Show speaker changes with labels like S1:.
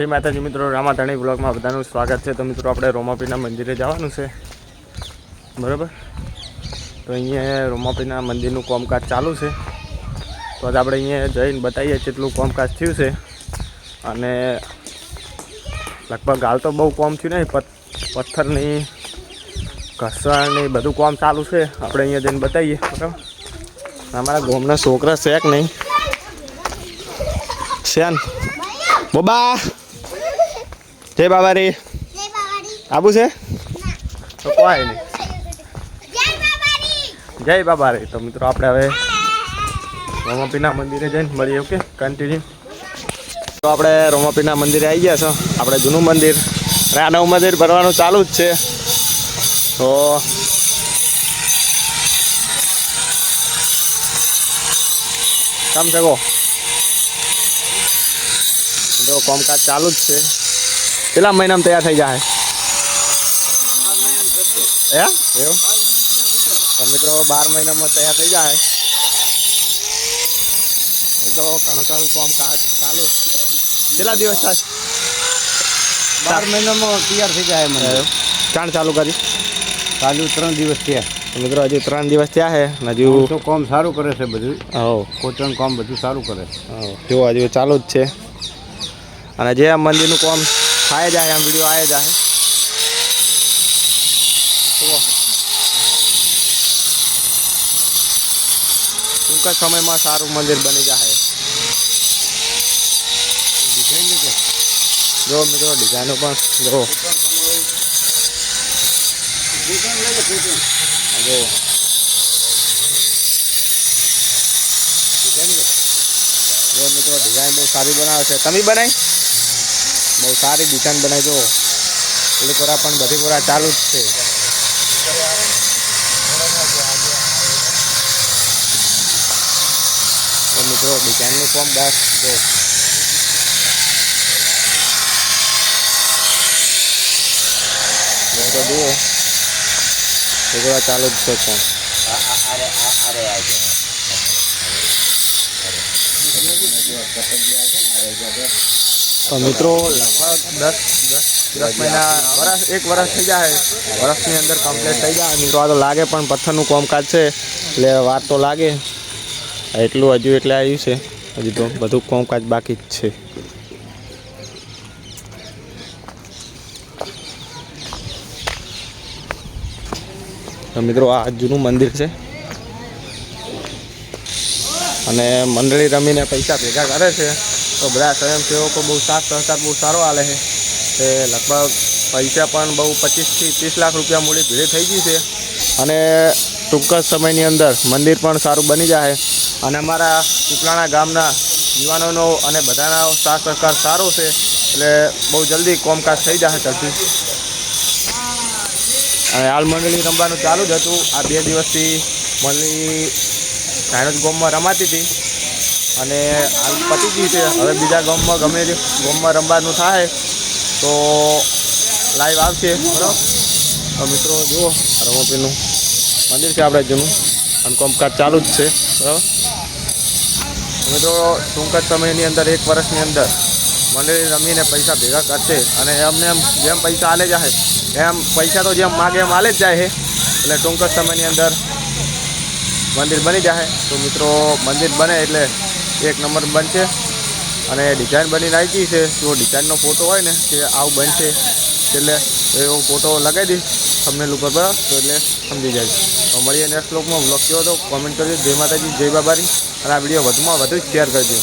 S1: जय माताजी मित्रों, रामाधणी ब्लॉग में बधाનું स्वागत है। तो मित्रों આપણે રોમાપીના મંદિરે જવાનું છે, બરાબર। તો અહીંયા રોમાપીના મંદિરનું કામકાજ ચાલુ છે, તો આજ આપણે અહીંયા જઈને બતાવીએ કેટલું કામકાજ થયું છે। અને લગભગ હાલ તો બહુ કામ થયું નહીં, પથ્થરની ઘસણની બધું કામ ચાલુ છે। આપણે અહીંયા જઈને બતાવીએ, બરાબર। અમારા ગામના છોકરા છે કે નહીં શ્યાન બોબા जय बाबा रे आबू से तो कोई नहीं जय बाबा रे। तो मित्रों आपणे हवे रोमापीना मंदिरे जईने मळीए। Okay continue. तो आपणे रोमापीना मंदिरे आई गया छो। आपणे जूનું मंदिर અને આ નવું મંદિર ભરવાનું ચાલુ જ છે। તો કામ સગો तो कामकाज चालू ज है। કેટલા મહિનામાં તૈયાર થઈ જાય? તો મિત્રો 12 મહિનામાં તૈયાર થઈ જાય। તો ઘણું કામકાજ ચાલુ। કેટલા દિવસ થાય?
S2: 12 મહિનામાં તૈયાર થઈ જાય। મને
S1: કાણ ચાલુ કરી
S2: ચાલુ 3 દિવસ થયા।
S1: મિત્રો હજુ 3 દિવસ થયા છે ને હજુ
S2: તો કામ સારું કરે છે બધું। કોચન કામ બધું સારું કરે છે।
S1: જો હજુ ચાલુ જ છે। અને જે આ મંદિરનું કામ થાય જાય આમ વિડીયો આવે જાય। ટૂંક જ સમયમાં સારું મંદિર બની જાય। જો મિત્રો ડિઝાઇનો પણ જો મિત્રો ડિઝાઇન બહુ સારી બનાવે છે। તમે બનાવી બહુ સારી ડિઝાઇન બનાવી। જો પેલી કોરા પણ બધી કોરા ચાલુ જ છે। તો મિત્રો ડિઝાઇનનું કામ બસ જો તો જુઓ એ કોરા ચાલુ જ છે કામ। तो मित्रों लगभग 10 महीना एक वर्ष थी जाए। वर्षनी अंदर कम्प्लीट थी जाए। मित्रों आ तो लगे पण पत्थरનું कामकाज है એટલે વાર તો લાગે। એટલું હજુ એટલે આવ્યું છે, હજુ તો બધું કામકાજ બાકી જ છે। તો મિત્રો આ જૂનું મંદિર છે અને મંડળી રમીને પૈસા ભેગા કરે છે। तो બધા સ્વયંસેવકો બહુ સાથ સહકાર બહુ સારો આલે છે। તે લગભગ પૈસા પણ બહુ 25 થી 30 લાખ રૂપિયા મૂડી ભેળી થઈ ગઈ છે અને ટૂંક જ સમયની અંદર મંદિર પણ સારું બની જાય। અને અમારા પીપળાણા ગામના યુવાનોનો અને બધાનો સાથ સહકાર સારો છે એટલે બહુ જલ્દી કામકાજ થઈ જશે જલ્દી। અને હાલ મંડળી રમવાનું ચાલુ જ હતું। આ 2 દિવસથી મંડળી નાનોદ ગામમાં રમાતી હતી અને હાલ પતી ગઈ છે। હવે બીજા ગામમાં ગમે તે ગામમાં રમવાનું થાય તો લાઈવ આવશે, બરાબર। તો મિત્રો જુઓ રોમાપીનું મંદિર છે આપણે જૂનું અને કામકાજ ચાલુ જ છે, બરાબર। મિત્રો ટૂંક જ સમયની અંદર 1 વર્ષની અંદર મંડળી રમીને પૈસા ભેગા કરશે અને એમને એમ જેમ પૈસા આલે જાય એમ પૈસા તો જેમ માગે એમ આલે જ જાય છે। એટલે ટૂંક જ સમયની અંદર મંદિર બની જાય। તો મિત્રો મંદિર બને એટલે 1 નંબર બનશે અને ડિઝાઇન બનીને આવી ગઈ છે। જો ડિઝાઇનનો ફોટો હોય ને કે આવું બનશે એટલે એવો ફોટો લગાવી દઈશ તમને ઉપર, બરાબર। તો એટલે સમજી જાય। તો મળીએ નેક્સ્ટ બ્લોગમાં। બ્લોગ કેવો હતો કોમેન્ટ કરજો। જય માતાજી, જય બાબારી। અને આ વિડીયો વધુમાં વધુ શેર કરજો।